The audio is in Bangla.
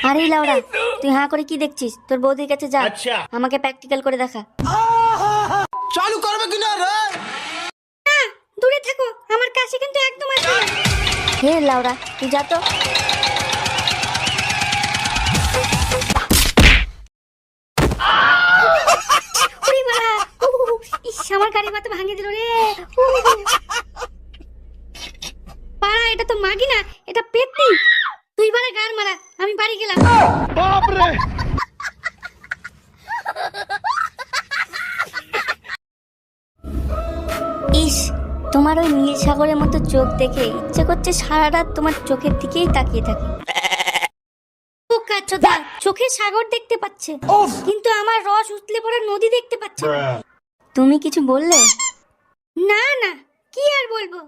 আরে লাউড়া, তুই হাঁ করে কি দেখছিস? তোর বৌদির কাছে যা, আমাকে প্র্যাকটিক্যাল করে দেখা। চালু করবে কিনা রে? দূরে থাকো, আমার কাছে কিন্তু একদম আসবে না। হে লাউড়া, তুই যা তো। ওরে বাবা, ইস, আমার গাড়ি মাথা ভাঙে দিল রে। পাড়া, এটা তো মাগি না, এটা পেতনি। তুই বারে গান মারা, আমি বাড়ি গেলাম। বাপ রে! ইস, তোমার ওই নীল সাগরের মতো চোখ দেখে ইচ্ছে করছে সারা রাত তোমার চোখের দিকেই তাকিয়ে থাকি। চোদা, চোখে সাগর দেখতে পাচ্ছে, কিন্তু আমার রস উতলে পড়া নদী দেখতে পাচ্ছে না। তুমি কিছু বললে? না না, কি আর বলবো।